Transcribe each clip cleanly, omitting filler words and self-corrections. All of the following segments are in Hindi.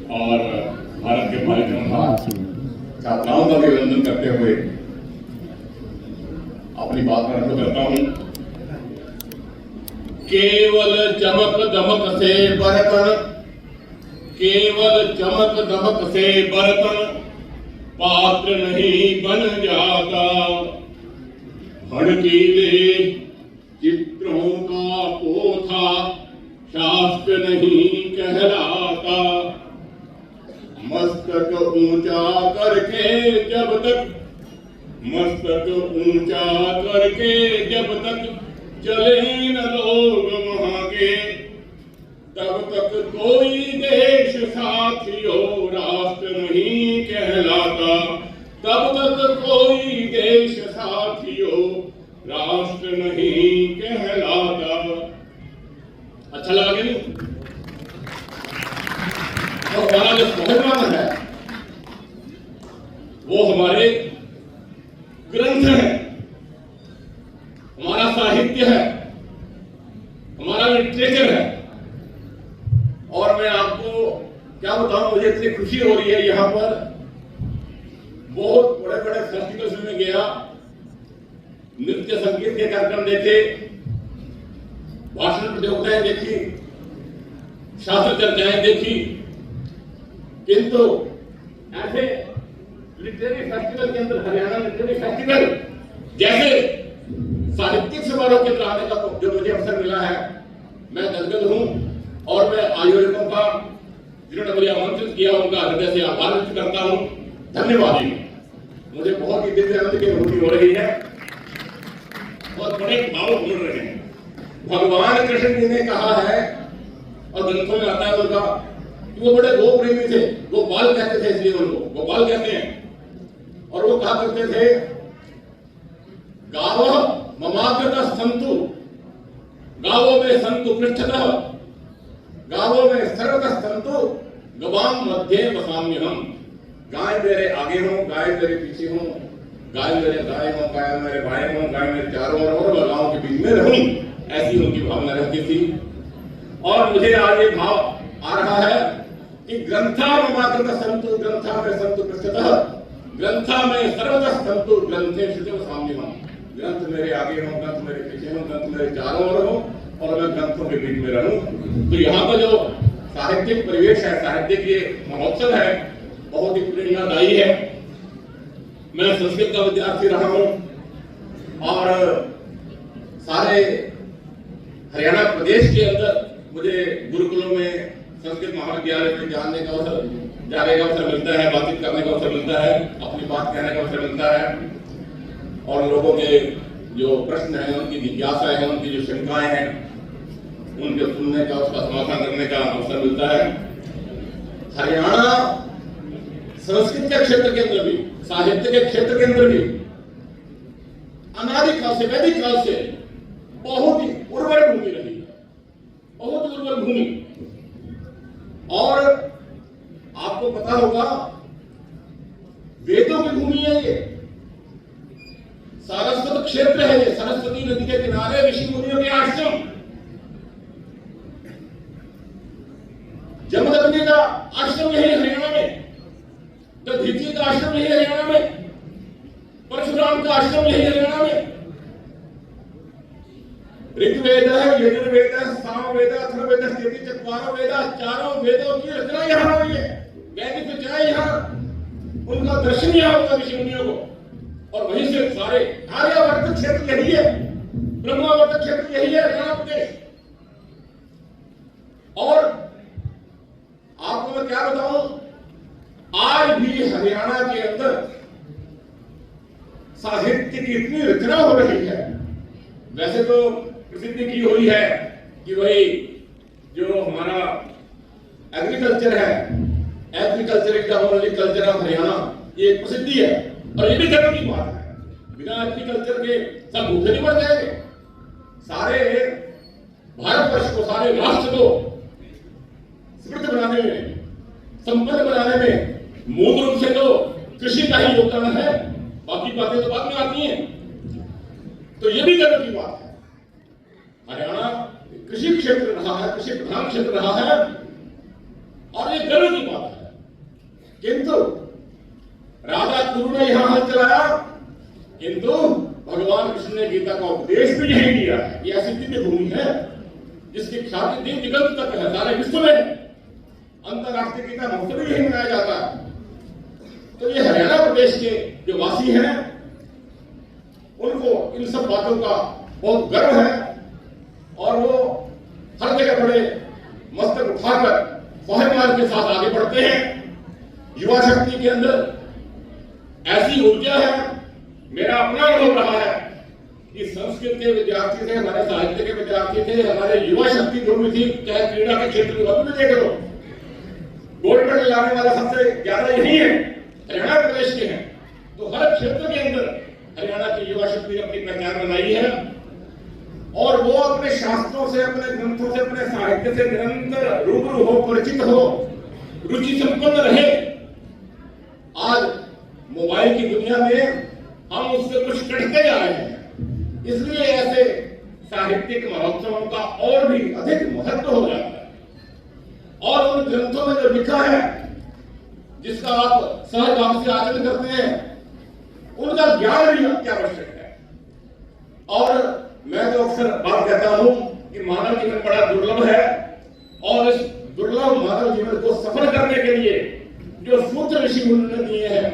और भारत के मालिक छात्राओं का भी अभिनंदन करते हुए अपनी बात में अर्थ करता हूं। केवल चमक दमक से बर्तन, केवल चमक दमक से बर्तन पात्र नहीं बन जाता। भड़कीले चित्रों का पोथा शास्त्र नहीं कहलाता। मस्तक ऊंचा करके जब तक, मस्तक ऊंचा करके जब तक चले न लोग वहां के, तब तक कोई देश साथियों राष्ट्र नहीं कहलाता। तब तक कोई देश साथियों राष्ट्र नहीं कहलाता। अच्छा लगा कि नहीं? तो हमारा जो स्वाभिमान है वो हमारे ग्रंथ है, हमारा साहित्य है, हमारा लिटरेचर है। और मैं आपको क्या बताऊं, मुझे इतनी खुशी हो रही है। यहां पर बहुत बड़े बड़े फेस्टिवल्स में गया, नृत्य संगीत के कार्यक्रम देखे, भाषण प्रतियोगिताएं देखी, शास्त्र चर्चाएं देखी, किंतु ऐसे लिटरेरी फेस्टिवल के अंदर, हरियाणा लिटरेरी फेस्टिवल जैसे साहित्यिक समारोह के अंदर आने का जो मुझे अवसर मिला है, मैं गदगद हूं। और मैं आयोजकों का, जिन्होंने मुझे आमंत्रित किया, उनका हृदय से आभार व्यक्त करता हूं। धन्यवाद जी। मुझे बहुत ही दिव्य आनंद की अनुभूति हो रही है, बहुत बड़े भाव उमड़ रहे हैं। भगवान कृष्ण जी ने कहा है और ग्रंथों में आता है उनका कि वो बड़े गो प्रेमी थे, गोपाल कहते थे, इसलिए उनको गोपाल कहते हैं। और वो कहा करते थे, गावः ममाग्रतः सन्तु, गावों में सन्तु पृष्ठतः, गावों में सर्वतः सन्तु, गवाम मध्ये वसाम्यहम्। गाय मेरे आगे हो, गाय मेरे पीछे हो, गाय मेरे दाएं हो, गाय मेरे बाएं हो, गाय मेरे चारों ओर और गांव के बीच में रहूं, ऐसी उनकी भावना रहती थी। और मुझे आज ये भाव आ रहा है कि ग्रंथा ममाग्रतः सन्तु, ग्रंथा में सन्तु पृष्ठतः, ग्रंथा में सर्वतः सन्तु, ग्रंथे शुचौ साम्यहम्। ग्रंथ मेरे आगे हो, ग्रंथ मेरे पीछे हो, ग्रंथ मेरे चारों ओर हो और मैं ग्रंथों के बीच में रहूं। तो यहाँ का जो साहित्यिक परिवेश है, साहित्य के महोत्सव है, बहुत ही प्रेरणादायी है। मैं संस्कृत का विद्यार्थी रहा हूं और सारे हरियाणा प्रदेश के अंदर मुझे गुरुकुलों में, संस्कृत महाविद्यालय में जाने का अवसर मिलता है, बातचीत करने का अवसर मिलता है, अपनी बात कहने का अवसर मिलता है। और लोगों के जो प्रश्न हैं, उनकी जिज्ञासा है, उनकी जो शंकाएं हैं, उनके सुनने का, उसका समाधान करने का अवसर मिलता है। हरियाणा संस्कृत के क्षेत्र के अंदर भी, साहित्य के क्षेत्र के अंदर भी अनादि काल से, वैदिक काल से बहुत ही उर्वर भूमि रही है, बहुत उर्वर भूमि। और आपको पता होगा, वेदों की भूमि है ये, सारस्वत क्षेत्र है ये, सरस्वती नदी के किनारे ऋषि मुनियों के आश्रम। जमदग्नि का आश्रम यही हरियाणा में, दधीचि का आश्रम यही हरियाणा में, परशुराम का आश्रम यही हरियाणा में। ऋग्वेद है, यजुर्वेद है, सामवेद, अथर्ववेद, स्थिति चत्वारो वेद, चारों वेदों की रचना यहाँ हुई है। वैदिक रचना यहाँ, उनका दर्शन यहाँ होगा ऋषि मुनियों को। और वहीं से सारे आर्यावर्त क्षेत्र यही है, ब्रह्मावर्त क्षेत्र यही है, हरियाणा प्रदेश। और आपको मैं क्या बताऊं, आज भी हरियाणा के अंदर साहित्य की इतनी रचना हो रही है। वैसे तो प्रसिद्धि की हुई है कि वही जो हमारा एग्रीकल्चर है, agriculture is the only culture of Haryana, ये एक प्रसिद्धि है। और ये भी गर्व की बात है, बिना एग्रीकल्चर के सब भूखे नहीं मर जाएंगे। सारे भारतवर्ष को, सारे राष्ट्र को समृद्ध बनाने में, संपन्न बनाने में मूल रूप से तो कृषि का ही योगदान है, बाकी बातें तो बाद में आती हैं। तो ये भी गर्व की बात है, हरियाणा कृषि क्षेत्र रहा है, कृषि प्रधान क्षेत्र रहा है, और ये गर्व की बात है। किंतु राजा कुरु ने यहां हल चलाया, किंतु भगवान कृष्ण ने गीता का उपदेश भी यही दिया है। ये ऐसी दिव्य भूमि है जिसकी ख्याति दिन दिगंत तक है, सारे विश्व में। अंतरराष्ट्रीय गीता महोत्सव भी यही मनाया जाता है। तो ये हरियाणा प्रदेश के जो वासी हैं उनको इन सब बातों का बहुत गर्व है और वो हर जगह बड़े मस्तक उठाकर स्वाभिमान के साथ आगे बढ़ते हैं। युवा शक्ति के अंदर ऐसी ऊर्जा है। मेरा अपना अनुभव रहा है कि संस्कृत के विद्यार्थी थे, हमारे साहित्य के विद्यार्थी थे, हमारे युवा शक्ति जो भी थी, चाहे क्रीड़ा के क्षेत्र में अभी भी देख लो, गोल्ड मेडल लाने वाला सबसे ज्यादा यही है, हरियाणा प्रदेश के हैं। तो हर क्षेत्र के अंदर हरियाणा की युवा शक्ति ने अपनी पहचान बनाई है और वो अपने शास्त्रों से, अपने ग्रंथों से, अपने साहित्य से निरंतर रूबरू हो, परिचित हो, रुचि संपन्न रहे। आज मोबाइल की दुनिया में हम उससे कुछ कटते जा रहे हैं, इसलिए ऐसे साहित्यिक महोत्सवों का और भी अधिक महत्व हो जाता है। और उन ग्रंथों में जो लिखा है, जिसका आप सहज भाव से आचरण करते हैं, उनका ज्ञान भी अत्यावश्यक है। और मैं तो अक्सर बात कहता हूं कि मानव जीवन बड़ा दुर्लभ है और इस दुर्लभ मानव जीवन को सफल करने के लिए जो सूत्र ऋषि मुनि ने दिए हैं,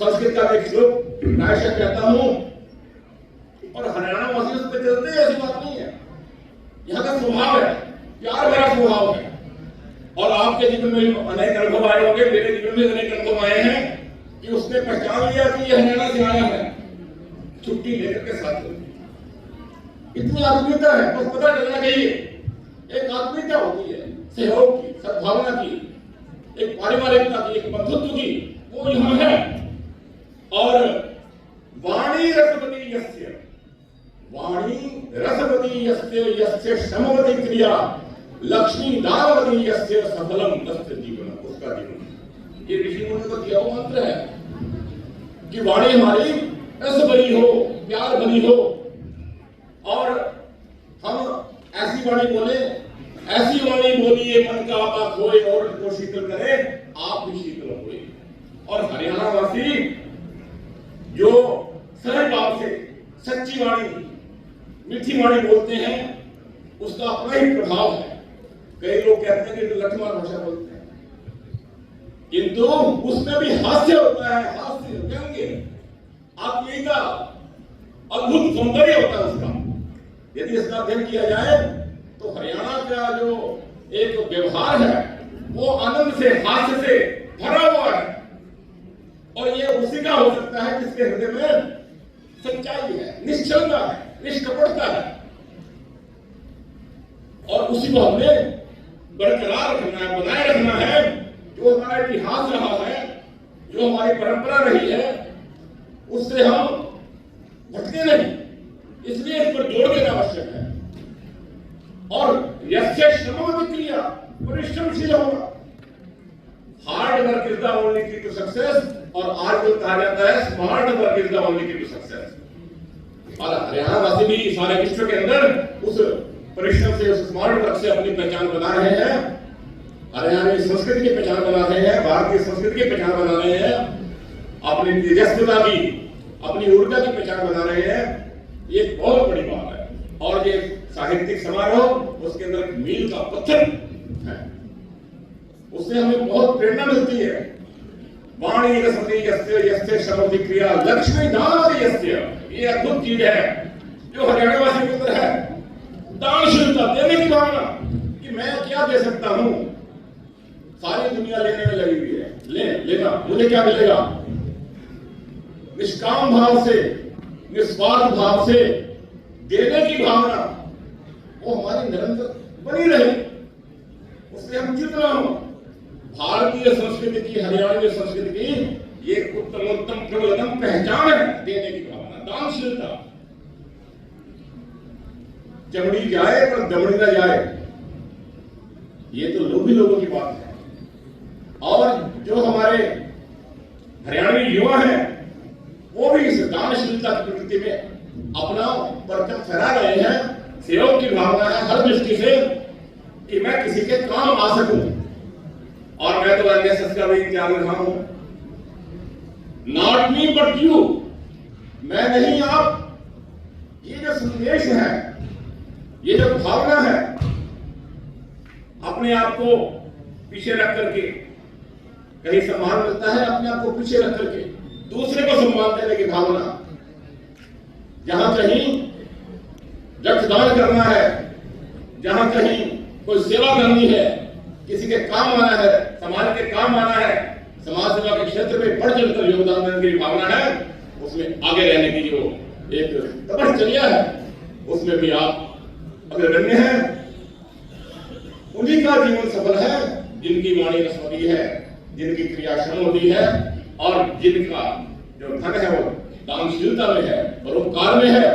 संस्कृत का एक श्लोक प्रायशः कहता हूं, और हरियाणा वासी उस पर चलते हैं, ऐसी बात नहीं है। यहाँ का स्वभाव है, प्यार भरा स्वभाव है। और आपके जीवन में अनेक अनुभव आए होंगे, मेरे जीवन में अनेक अनुभव आए हैं कि उसने पहचान लिया कि ये हरियाणा से आया है, छुट्टी लेकर के साथ। इतनी आत्मीयता है, बस पता चलना चाहिए। एक आत्मीयता होती है, सहयोग की, सद्भावना की, एक पारिवारिकता की, एक बंधुत्व की, वो यहाँ है। और वाणी रसवती यस्य, वाणी रसवती यस्य, यस्य समवती क्रिया, लक्ष्मी दानवती यस्य, सफलम तस्य जीवन, उसका जीवन। ये ऋषि मुनि को दिया हुआ मंत्र है कि वाणी हमारी रस भरी हो, प्यार भरी हो, और हम ऐसी वाणी बोले, ऐसी वाणी बोलिए मन का आपा खोए और उनको शीतल करे, आप भी शीतल हुए। और हरियाणा वासी जो सहज भाव से सच्ची वाणी, मीठी वाणी बोलते हैं, उसका अपना ही प्रभाव है। कई लोग कहते हैं कि लठमार भाषा बोलते हैं, किंतु उसमें भी हास्य होता है, हास्य, व्यंग्य, आत्मीयता, अद्भुत सौंदर्य होता है उसका। यदि इसका अध्ययन किया जाए तो हरियाणा का जो एक व्यवहार है वो आनंद से, हास्य से भरा हुआ है। और ये उसी का हो सकता है जिसके हृदय में सच्चाई है, निश्चलता है, निष्कपटता है। और उसी को हमें बरकरार रखना है, बनाए रखना है। जो हमारा इतिहास रहा है, जो हमारी परंपरा रही है, उससे हम भटके नहीं, इसलिए इस पर जोर देना आवश्यक है। और यस्य श्रमवती क्रिया, परिश्रमशील होगा। Hard work is the only की टू सक्सेस, और आज जो कहा जाता है smart work is the only की टू सक्सेस। और हरियाणा वासी भी सारे विश्व के अंदर उस परिश्रम से, उस स्मार्ट वर्क से अपनी पहचान बना रहे हैं। हरियाणा की संस्कृति की पहचान बना रहे हैं, भारतीय संस्कृति की पहचान बना रहे हैं, अपनी तेजस्विता की, अपनी ऊर्जा की पहचान बना रहे हैं। ये एक बहुत बड़ी बात है। और ये साहित्यिक समारोह उसके अंदर मील का पत्थर है, उससे हमें बहुत प्रेरणा मिलती है। वाणी रसवती यस्य, यस्य समवती क्रिया, लक्ष्मी दानवती यस्य, ये अद्भुत चीज है जो हरियाणा वासी के अंदर है। दानशीलता, देने की भावना कि मैं क्या दे सकता हूं। सारी दुनिया लेने में लगी हुई है, लेना, मुझे क्या मिलेगा। निष्काम भाव से, निस्वार्थ भाव से देने की भावना वो हमारी निरंतर बनी रहे, उससे हम जितना हो। भारतीय संस्कृति की, हरियाणवी संस्कृति की ये उत्तमोत्तम प्रबलतम पहचान है, देने की भावना, दानशीलता। चमड़ी जाए पर दमड़ी न जाए, ये तो लोभी लोगों की बात है। और जो हमारे हरियाणवी युवा हैं वो भी इस दानशीलता की प्रवृत्ति में अपना परचम फहरा रहे हैं। सेवक की भावना है हर दृष्टि से कि मैं किसी के काम आ सकूं। और मैं तो एनएसएस का भी त्याग रहा हूं। नॉट मी बट यू, मैं नहीं आप। ये जो संदेश है, ये जो भावना है, अपने आप को पीछे रख करके कहीं सम्मान मिलता है, अपने आप को पीछे रख करके दूसरे को सम्मान देने की भावना, जहां कहीं रक्तदान करना है, जहां कहीं कोई सेवा करनी है, किसी के काम आना है, समाज के काम आना है, समाज सेवा के क्षेत्र में बढ़ चढ़कर योगदान देने की भावना है, उसमें आगे रहने की जो एक तपश्चर्या है, उसमें भी आप अग्रगण्य हैं। उन्हीं का जीवन सफल है जिनकी वाणी रसवती है, जिनकी क्रिया क्षम होती है और जिनका जो धन है वो दानशीलता में है, परोपकार में है,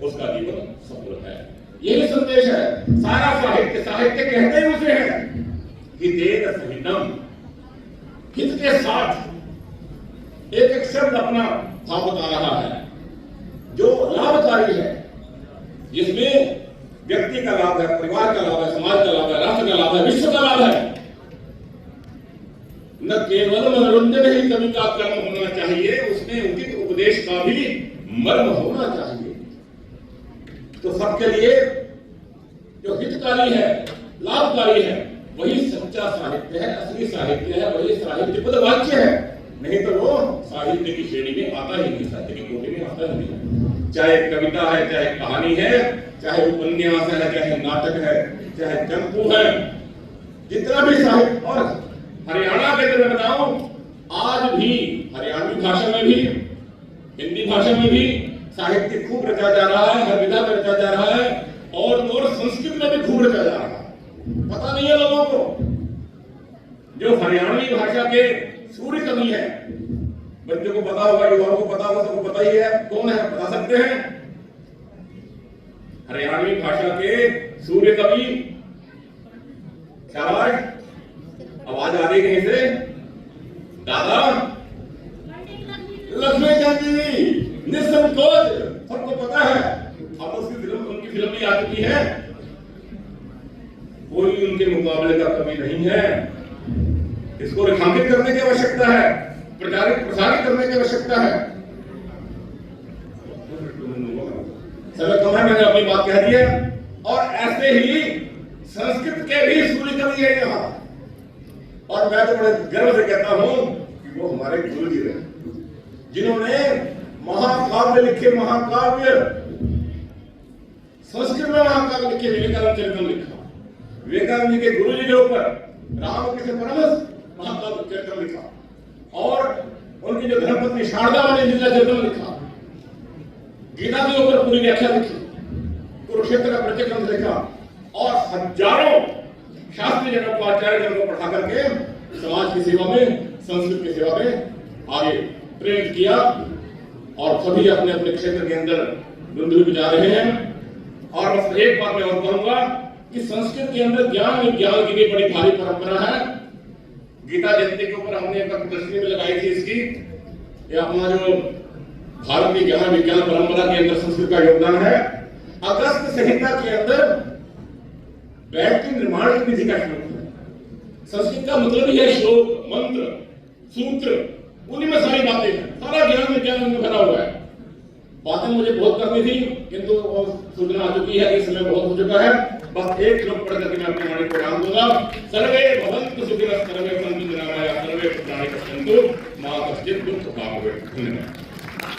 उसका जीवन सफल है। यही संदेश है। सारा साहित्य कहते ही उसे है कि देन सहितम, हित के साथ एक एक शब्द अपना भाव बता रहा है जो लाभकारी है, जिसमें व्यक्ति का लाभ है, परिवार का लाभ है, समाज का लाभ है, राष्ट्र का लाभ है, विश्व का लाभ है। न केवल मनोरंजन ही कवि का कर्म होना चाहिए, उसमें उचित उपदेश का भी मर्म होना चाहिए। तो सबके लिए जो हितकारी है, लाभकारी है, वही सच्चा साहित्य है, असली साहित्य है, वही साहित्य पदवाच्य है। नहीं तो वो साहित्य की श्रेणी में आता ही नहीं, साहित्य की कोटि में आता ही नहीं। चाहे कविता है, चाहे कहानी है, चाहे उपन्यास है, चाहे नाटक है, चाहे चंपू है, जितना भी साहित्य। और हरियाणा के अंदर बताऊं, आज भी हरियाणवी भाषा में भी, हिंदी भाषा में भी साहित्य खूब रचा जा रहा है, हर विधा में रचा जा रहा है, और संस्कृत में भी खूब रचा जा रहा है। पता नहीं है लोगों को। जो हरियाणवी भाषा के सूर्य कवि है, बच्चों को पता होगा, युवाओं को पता होगा, सबको पता ही है। कौन है, बता सकते हैं? हरियाणवी भाषा के सूर्य कवि। शाबाश, आवाज आ रही कहीं से? दादा लक्ष्मीचंद जी, निसंकोच, सबको पता है। अब उसकी फिल्म, उनकी फिल्म भी आ चुकी है। कोई उनके मुकाबले का कवि नहीं है। इसको रेखांकित करने की आवश्यकता है, प्रचारित प्रसारित करने की आवश्यकता है। समय कम है, मैंने अपनी बात कह दी है। और ऐसे ही संस्कृत के भी सूर्य कवि है यहाँ, और मैं तो बड़े गर्व से कहता हूं कि वो हमारे गुरु जी रहे, जिन्होंने महाकाव्य लिखे, महाकाव्य संस्कृत में महाकाव्य लिखे, विवेकानंद चरितम लिखा। विवेकानंद जी के गुरु जी के ऊपर रामकृष्ण परमहंस महाकाव्य चरितम लिखा, और उनकी जो धर्मपत्नी शारदा ने जिनका चरितम लिखा, गीता के ऊपर पूरी व्याख्या लिखी, कुरुक्षेत्र का परिचय ग्रंथ लिखा, और हजारों शास्त्री जनों को, आचार्य जनों को पढ़ा करके समाज की सेवा में, संस्कृत की सेवा में आगे प्रेरित किया। और सभी अपने अपने क्षेत्र के अंदर धुंधुल जा रहे हैं। और बस एक बात मैं और कहूंगा कि संस्कृत के अंदर ज्ञान विज्ञान की भी बड़ी भारी परंपरा है। गीता जयंती के ऊपर हमने एक प्रदर्शनी में लगाई थी इसकी, ये अपना जो भारतीय ज्ञान विज्ञान परंपरा के अंदर संस्कृत का योगदान है। अगस्त संहिता के अंदर वेद के निर्माण की विधि का श्लोक है। संस्कृत का मतलब ही है श्लोक, मंत्र, सूत्र, उन्हीं में सारी बातें हैं। सारा ज्ञान विज्ञान उनमें भरा हुआ है। बातें मुझे बहुत करनी थी, किंतु सूचना आ चुकी है, इस समय बहुत हो चुका है। बस एक श्लोक पढ़ करके मैं अपनी वाणी को विराम दूंगा। सर्वे भवन्तु सुखिनः, सर्वे सन्तु निरामयाः, सर्वे भद्राणि पश्यन्तु मा कश्चित् दुःखभाग् भवेत्। धन्यवाद।